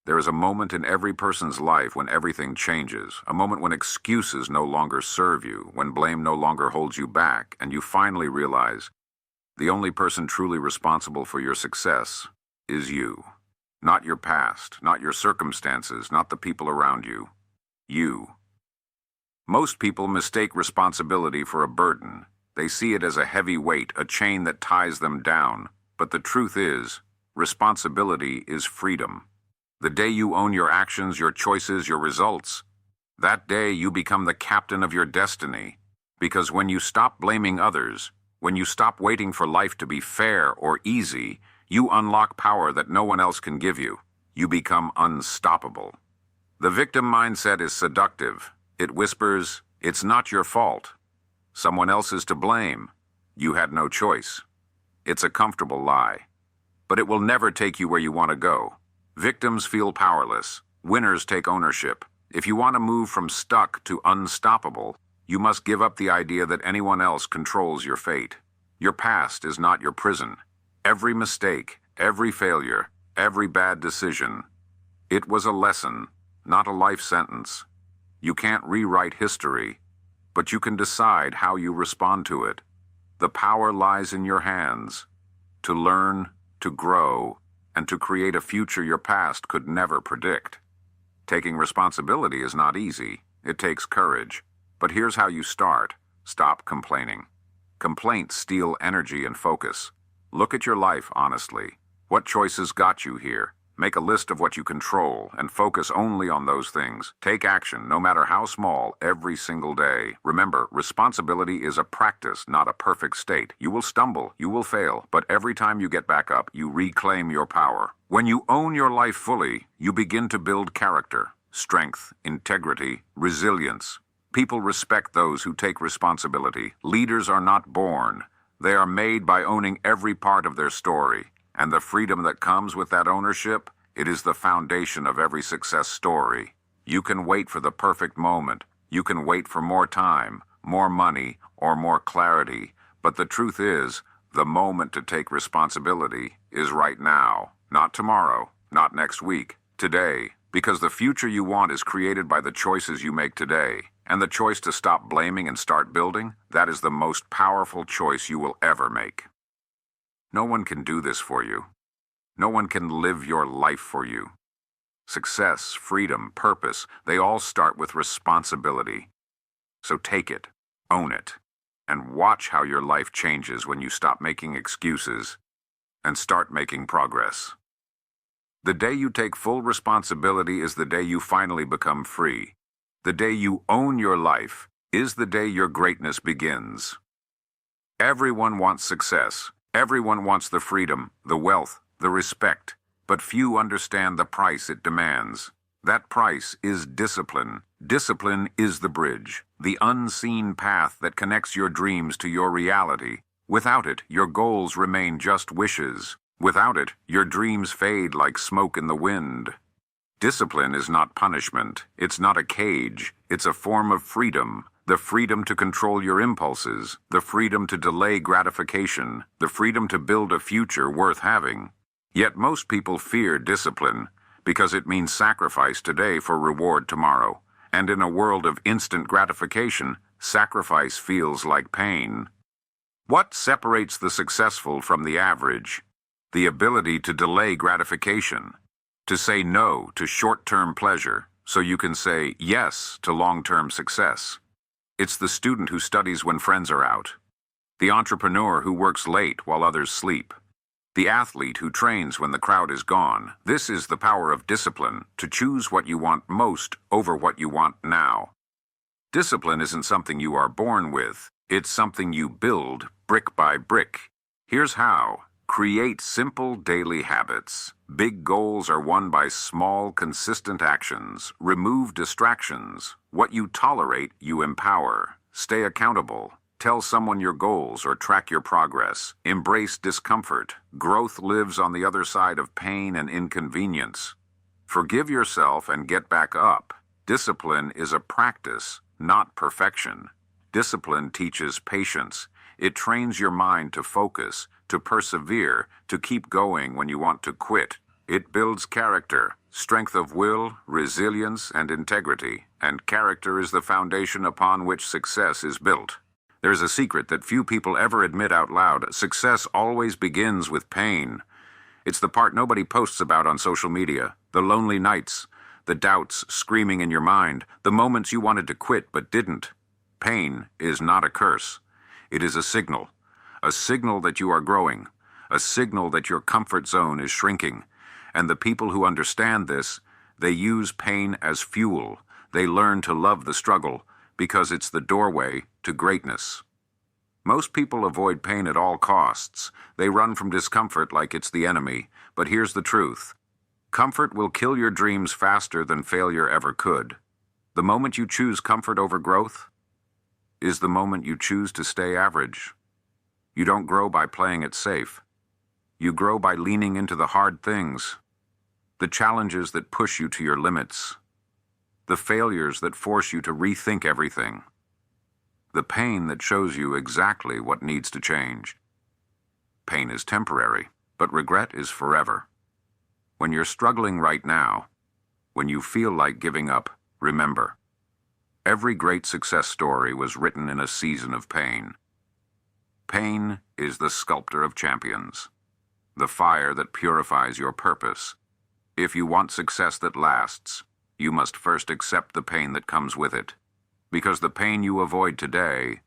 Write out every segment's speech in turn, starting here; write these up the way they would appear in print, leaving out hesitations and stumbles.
There is a moment in every person's life when everything changes, a moment when excuses no longer serve you, when blame no longer holds you back, and you finally realize the only person truly responsible for your success is you. Not your past, not your circumstances, not the people around you. You. Most people mistake responsibility for a burden. They see it as a heavy weight, a chain that ties them down. But the truth is, responsibility is freedom. The day you own your actions, your choices, your results, that day you become the captain of your destiny. Because when you stop blaming others, when you stop waiting for life to be fair or easy, you unlock power that no one else can give you. You become unstoppable. The victim mindset is seductive. It whispers, "It's not your fault. Someone else is to blame. You had no choice." It's a comfortable lie. But it will never take you where you want to go. Victims feel powerless. Winners take ownership. If you want to move from stuck to unstoppable, you must give up the idea that anyone else controls your fate. Your past is not your prison. Every mistake, every failure, every bad decision, it was a lesson, not a life sentence. You can't rewrite history, but you can decide how you respond to it. The power lies in your hands, to learn, to grow, and to create a future your past could never predict. Taking responsibility is not easy. It takes courage. But here's how you start. Stop complaining. Complaints steal energy and focus. Look at your life honestly. What choices got you here? Make a list of what you control and focus only on those things. Take action, no matter how small, every single day. Remember, responsibility is a practice, not a perfect state. You will stumble, you will fail, but every time you get back up, you reclaim your power. When you own your life fully, you begin to build character, strength, integrity, resilience. People respect those who take responsibility. Leaders are not born. They are made by owning every part of their story. And the freedom that comes with that ownership, it is the foundation of every success story. You can wait for the perfect moment. You can wait for more time, more money, or more clarity. But the truth is, the moment to take responsibility is right now. Not tomorrow, not next week, today. Because the future you want is created by the choices you make today. And the choice to stop blaming and start building, that is the most powerful choice you will ever make. No one can do this for you. No one can live your life for you. Success, freedom, purpose, they all start with responsibility. So take it, own it, and watch how your life changes when you stop making excuses and start making progress. The day you take full responsibility is the day you finally become free. The day you own your life is the day your greatness begins. Everyone wants success. Everyone wants the freedom, the wealth, the respect, but few understand the price it demands. That price is discipline. Discipline is the bridge, the unseen path that connects your dreams to your reality. Without it, your goals remain just wishes. Without it, your dreams fade like smoke in the wind. Discipline is not punishment. It's not a cage. It's a form of freedom. The freedom to control your impulses, the freedom to delay gratification, the freedom to build a future worth having. Yet most people fear discipline because it means sacrifice today for reward tomorrow. And in a world of instant gratification, sacrifice feels like pain. What separates the successful from the average? The ability to delay gratification, to say no to short-term pleasure so you can say yes to long-term success. It's the student who studies when friends are out, the entrepreneur who works late while others sleep, the athlete who trains when the crowd is gone. This is the power of discipline, to choose what you want most over what you want now. Discipline isn't something you are born with. It's something you build brick by brick. Here's how. Create simple daily habits. Big goals are won by small, consistent actions. Remove distractions. What you tolerate, you empower. Stay accountable. Tell someone your goals or track your progress. Embrace discomfort. Growth lives on the other side of pain and inconvenience. Forgive yourself and get back up. Discipline is a practice, not perfection. Discipline teaches patience. It trains your mind to focus, to persevere, to keep going when you want to quit. It builds character, strength of will, resilience, and integrity, and character is the foundation upon which success is built. There's a secret that few people ever admit out loud. Success always begins with pain. It's the part nobody posts about on social media, the lonely nights, the doubts screaming in your mind, the moments you wanted to quit but didn't. Pain is not a curse. It is a signal that you are growing, a signal that your comfort zone is shrinking. And the people who understand this, they use pain as fuel. They learn to love the struggle because it's the doorway to greatness. Most people avoid pain at all costs. They run from discomfort like it's the enemy. But here's the truth. Comfort will kill your dreams faster than failure ever could. The moment you choose comfort over growth is the moment you choose to stay average. You don't grow by playing it safe. You grow by leaning into the hard things, the challenges that push you to your limits, the failures that force you to rethink everything, the pain that shows you exactly what needs to change. Pain is temporary, but regret is forever. When you're struggling right now, when you feel like giving up, remember, every great success story was written in a season of pain. Pain is the sculptor of champions, the fire that purifies your purpose. If you want success that lasts, you must first accept the pain that comes with it, because the pain you avoid today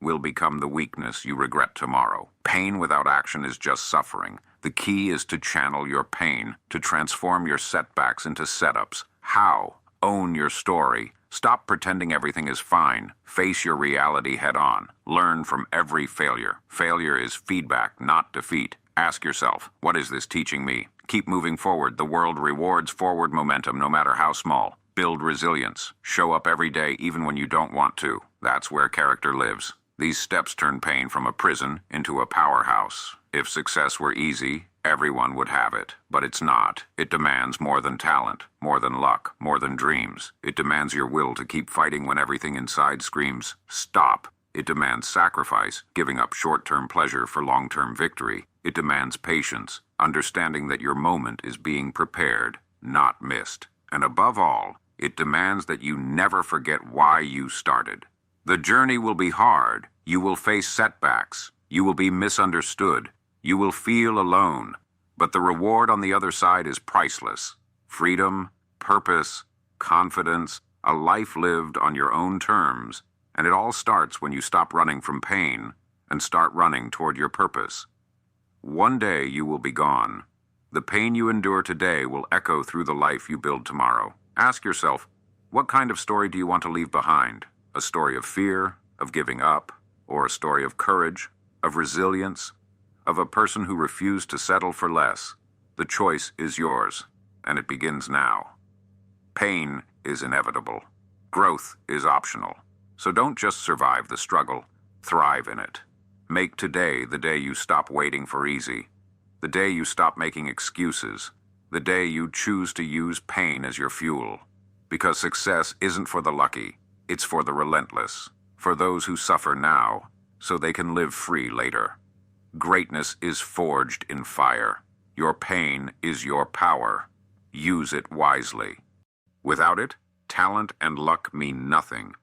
will become the weakness you regret tomorrow. Pain without action is just suffering. The key is to channel your pain, to transform your setbacks into setups. How? Own your story. Stop pretending everything is fine. Face your reality head on. Learn from every failure. Failure is feedback, not defeat. Ask yourself, what is this teaching me? Keep moving forward. The world rewards forward momentum no matter how small. Build resilience. Show up every day even when you don't want to. That's where character lives. These steps turn pain from a prison into a powerhouse. If success were easy, everyone would have it. But it's not. It demands more than talent, more than luck, more than dreams. It demands your will to keep fighting when everything inside screams, stop. It demands sacrifice, giving up short-term pleasure for long-term victory. It demands patience, understanding that your moment is being prepared, not missed. And above all, it demands that you never forget why you started. The journey will be hard. You will face setbacks. You will be misunderstood. You will feel alone. But the reward on the other side is priceless. Freedom, purpose, confidence, a life lived on your own terms. And it all starts when you stop running from pain and start running toward your purpose. One day you will be gone. The pain you endure today will echo through the life you build tomorrow. Ask yourself, what kind of story do you want to leave behind? A story of fear, of giving up, or a story of courage, of resilience, of a person who refused to settle for less? The choice is yours, and it begins now. Pain is inevitable. Growth is optional. So don't just survive the struggle, thrive in it. Make today the day you stop waiting for easy, the day you stop making excuses, the day you choose to use pain as your fuel. Because success isn't for the lucky, it's for the relentless, for those who suffer now, so they can live free later. Greatness is forged in fire. Your pain is your power. Use it wisely. Without it, talent and luck mean nothing.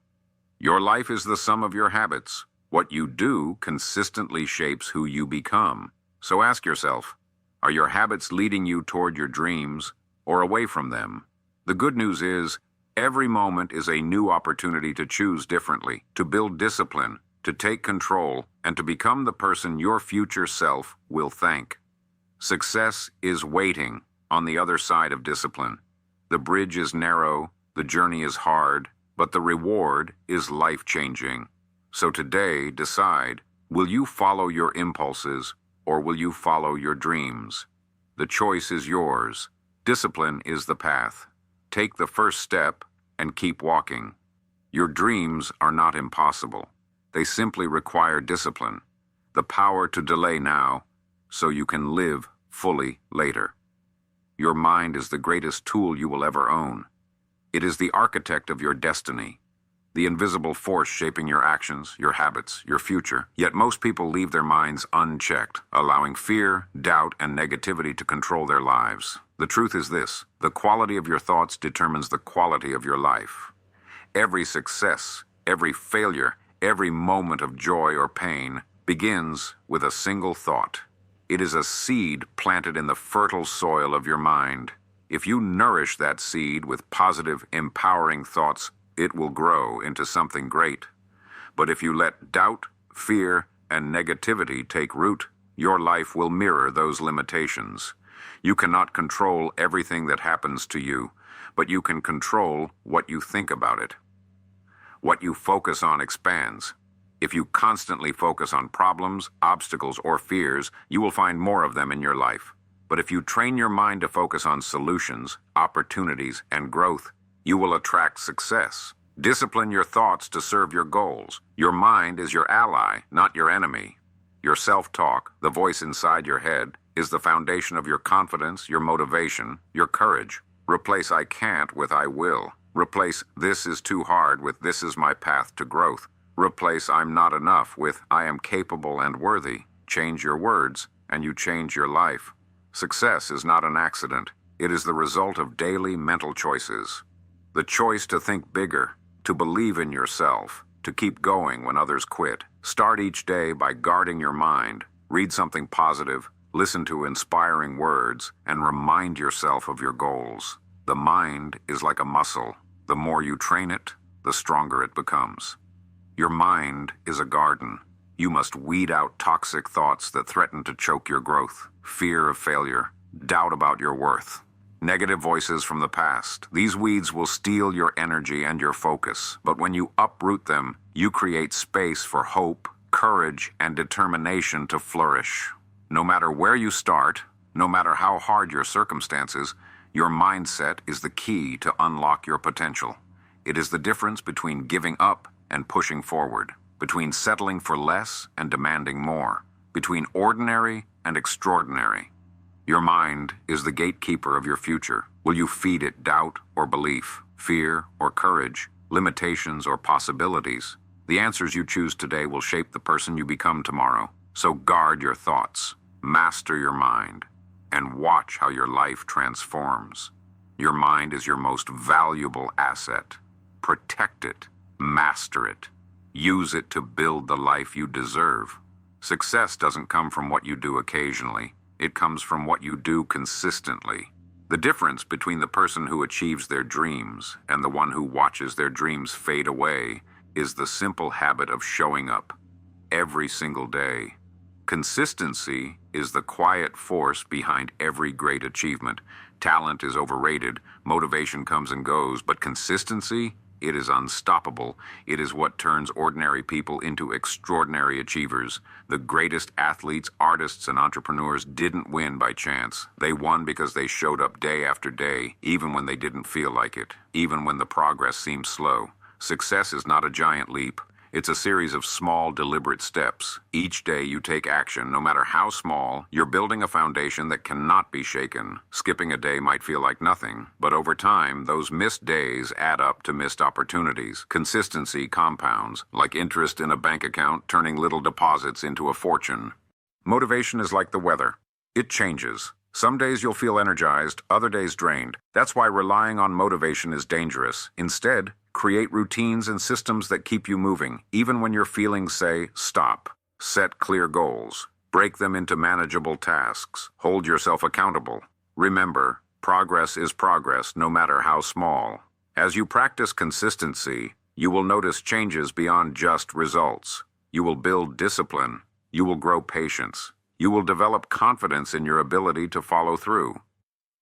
Your life is the sum of your habits. What you do consistently shapes who you become. So ask yourself, are your habits leading you toward your dreams or away from them? The good news is, every moment is a new opportunity to choose differently, to build discipline, to take control, and to become the person your future self will thank. Success is waiting on the other side of discipline. The bridge is narrow, the journey is hard, but the reward is life-changing. So today, decide, will you follow your impulses or will you follow your dreams? The choice is yours. Discipline is the path. Take the first step and keep walking. Your dreams are not impossible. They simply require discipline, the power to delay now so you can live fully later. Your mind is the greatest tool you will ever own. It is the architect of your destiny. the invisible force shaping your actions, your habits, your future. Yet most people leave their minds unchecked, allowing fear, doubt, and negativity to control their lives. The truth is this: the quality of your thoughts determines the quality of your life. Every success, every failure, every moment of joy or pain begins with a single thought. It is a seed planted in the fertile soil of your mind. If you nourish that seed with positive, empowering thoughts, it will grow into something great. But if you let doubt, fear, and negativity take root, your life will mirror those limitations. You cannot control everything that happens to you, but you can control what you think about it. What you focus on expands. If you constantly focus on problems, obstacles, or fears, you will find more of them in your life. But if you train your mind to focus on solutions, opportunities, and growth, you will attract success. Discipline your thoughts to serve your goals. Your mind is your ally, not your enemy. Your self-talk, the voice inside your head, is the foundation of your confidence, your motivation, your courage. Replace "I can't" with "I will." Replace "this is too hard" with "this is my path to growth." Replace "I'm not enough" with "I am capable and worthy." Change your words, and you change your life. Success is not an accident. It is the result of daily mental choices. The choice to think bigger, to believe in yourself, to keep going when others quit. Start each day by guarding your mind. Read something positive, listen to inspiring words, and remind yourself of your goals. The mind is like a muscle. The more you train it, the stronger it becomes. Your mind is a garden. You must weed out toxic thoughts that threaten to choke your growth. Fear of failure, doubt about your worth, negative voices from the past. These weeds will steal your energy and your focus, but when you uproot them, you create space for hope, courage, and determination to flourish. No matter where you start, no matter how hard your circumstances, your mindset is the key to unlock your potential. It is the difference between giving up and pushing forward, between settling for less and demanding more, between ordinary and extraordinary. Your mind is the gatekeeper of your future. Will you feed it doubt or belief, fear or courage, limitations or possibilities? The answers you choose today will shape the person you become tomorrow. So guard your thoughts, master your mind, and watch how your life transforms. Your mind is your most valuable asset. Protect it, master it, use it to build the life you deserve. Success doesn't come from what you do occasionally. It comes from what you do consistently. The difference between the person who achieves their dreams and the one who watches their dreams fade away is the simple habit of showing up every single day. Consistency is the quiet force behind every great achievement. Talent is overrated, motivation comes and goes, but consistency, it is unstoppable. It is what turns ordinary people into extraordinary achievers. The greatest athletes, artists, and entrepreneurs didn't win by chance. They won because they showed up day after day, even when they didn't feel like it, even when the progress seemed slow. Success is not a giant leap. It's a series of small, deliberate steps. Each day you take action, no matter how small, you're building a foundation that cannot be shaken. Skipping a day might feel like nothing, but over time, those missed days add up to missed opportunities. Consistency compounds, like interest in a bank account, turning little deposits into a fortune. Motivation is like the weather. It changes. Some days you'll feel energized, other days drained. That's why relying on motivation is dangerous. Instead, create routines and systems that keep you moving, even when your feelings say, stop. Set clear goals. Break them into manageable tasks. Hold yourself accountable. Remember, progress is progress, no matter how small. As you practice consistency, you will notice changes beyond just results. You will build discipline. You will grow patience. You will develop confidence in your ability to follow through.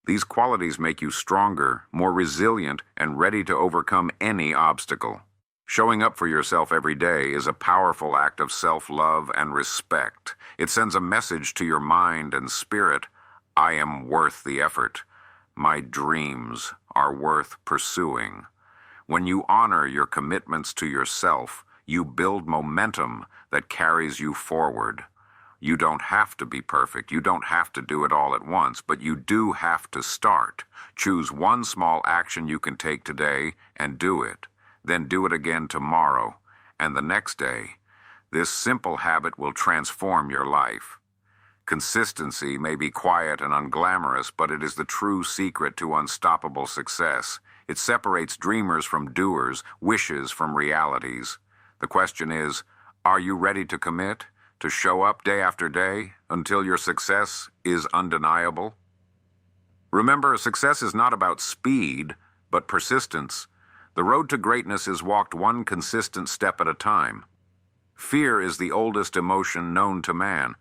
These qualities make you stronger, more resilient, and ready to overcome any obstacle. Showing up for yourself every day is a powerful act of self-love and respect. It sends a message to your mind and spirit: I am worth the effort. My dreams are worth pursuing. When you honor your commitments to yourself, you build momentum that carries you forward. You don't have to be perfect. You don't have to do it all at once, but you do have to start. Choose one small action you can take today and do it. then do it again tomorrow, and the next day. This simple habit will transform your life. Consistency may be quiet and unglamorous, but it is the true secret to unstoppable success. It separates dreamers from doers, wishes from realities. The question is, are you ready to commit, to show up day after day until your success is undeniable? Remember, success is not about speed, but persistence. The road to greatness is walked one consistent step at a time. Fear is the oldest emotion known to man.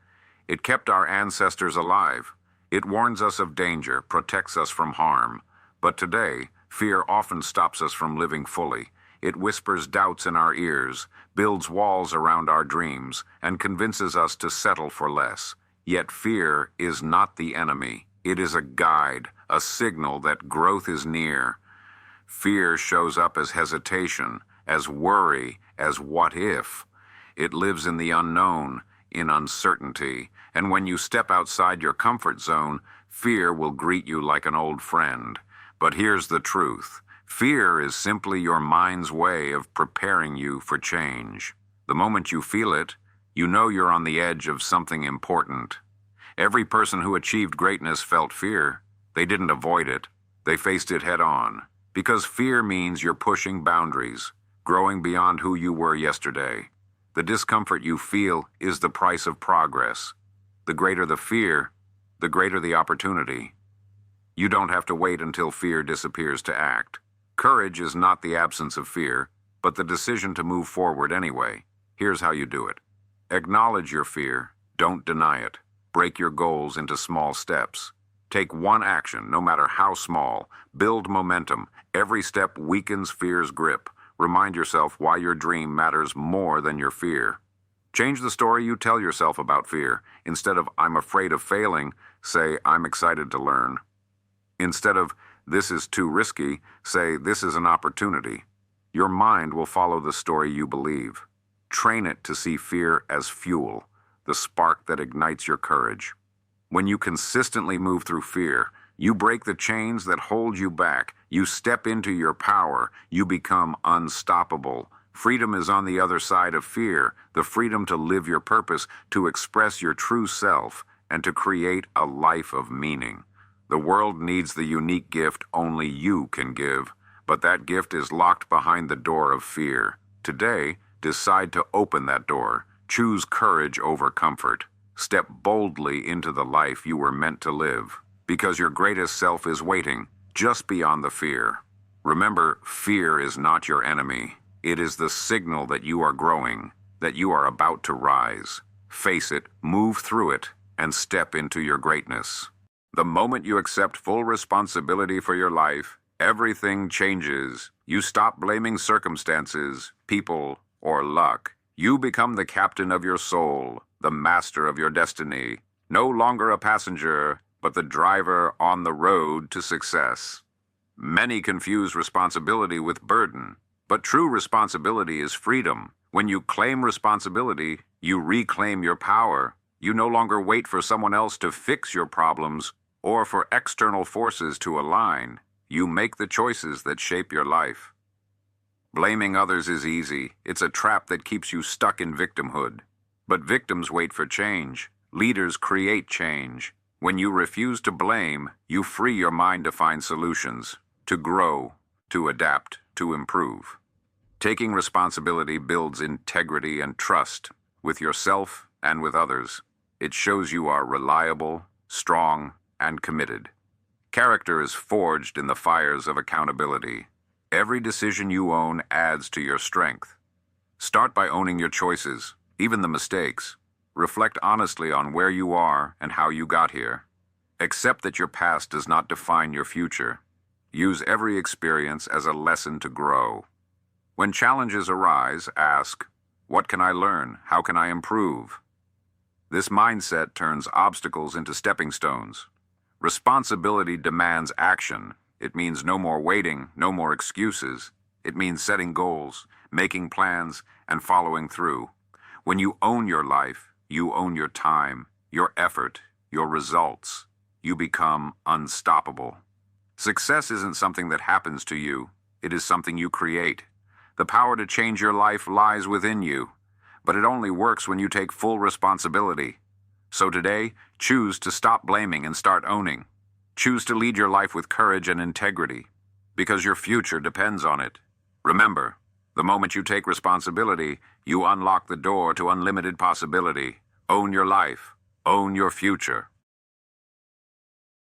It kept our ancestors alive. It warns us of danger, protects us from harm. But today, fear often stops us from living fully. It whispers doubts in our ears, builds walls around our dreams, and convinces us to settle for less. Yet fear is not the enemy. It is a guide, a signal that growth is near. Fear shows up as hesitation, as worry, as what if. It lives in the unknown, in uncertainty, and when you step outside your comfort zone, fear will greet you like an old friend. But here's the truth. Fear is simply your mind's way of preparing you for change. The moment you feel it, you know you're on the edge of something important. Every person who achieved greatness felt fear. They didn't avoid it. They faced it head on. Because fear means you're pushing boundaries, growing beyond who you were yesterday. The discomfort you feel is the price of progress. The greater the fear, the greater the opportunity. You don't have to wait until fear disappears to act. Courage is not the absence of fear, but the decision to move forward anyway. Here's how you do it. Acknowledge your fear. Don't deny it. Break your goals into small steps. Take one action, no matter how small. Build momentum. Every step weakens fear's grip. Remind yourself why your dream matters more than your fear. Change the story you tell yourself about fear. Instead of, "I'm afraid of failing," say, "I'm excited to learn." Instead of, "This is too risky," say, "This is an opportunity." Your mind will follow the story you believe. Train it to see fear as fuel, the spark that ignites your courage. When you consistently move through fear, you break the chains that hold you back. You step into your power. You become unstoppable. Freedom is on the other side of fear, the freedom to live your purpose, to express your true self, and to create a life of meaning. The world needs the unique gift only you can give, but that gift is locked behind the door of fear. Today, decide to open that door. Choose courage over comfort. Step boldly into the life you were meant to live, because your greatest self is waiting just beyond the fear. Remember, fear is not your enemy. It is the signal that you are growing, that you are about to rise. Face it, move through it, and step into your greatness. The moment you accept full responsibility for your life, everything changes. You stop blaming circumstances, people, or luck. You become the captain of your soul, the master of your destiny. No longer a passenger, but the driver on the road to success. Many confuse responsibility with burden, but true responsibility is freedom. When you claim responsibility, you reclaim your power. You no longer wait for someone else to fix your problems or for external forces to align. You make the choices that shape your life. Blaming others is easy. It's a trap that keeps you stuck in victimhood. But victims wait for change. Leaders create change. When you refuse to blame, you free your mind to find solutions, to grow, to adapt, to improve. Taking responsibility builds integrity and trust with yourself and with others. It shows you are reliable, strong, and committed. Character is forged in the fires of accountability. Every decision you own adds to your strength. Start by owning your choices, even the mistakes. Reflect honestly on where you are and how you got here. Accept that your past does not define your future. Use every experience as a lesson to grow. When challenges arise, ask, "What can I learn? How can I improve?" This mindset turns obstacles into stepping stones. Responsibility demands action. It means no more waiting, no more excuses. It means setting goals, making plans, and following through. When you own your life, you own your time, your effort, your results. You become unstoppable. Success isn't something that happens to you. It is something you create. The power to change your life lies within you, but it only works when you take full responsibility. So today, choose to stop blaming and start owning. Choose to lead your life with courage and integrity, because your future depends on it. Remember, the moment you take responsibility, you unlock the door to unlimited possibility. Own your life. Own your future.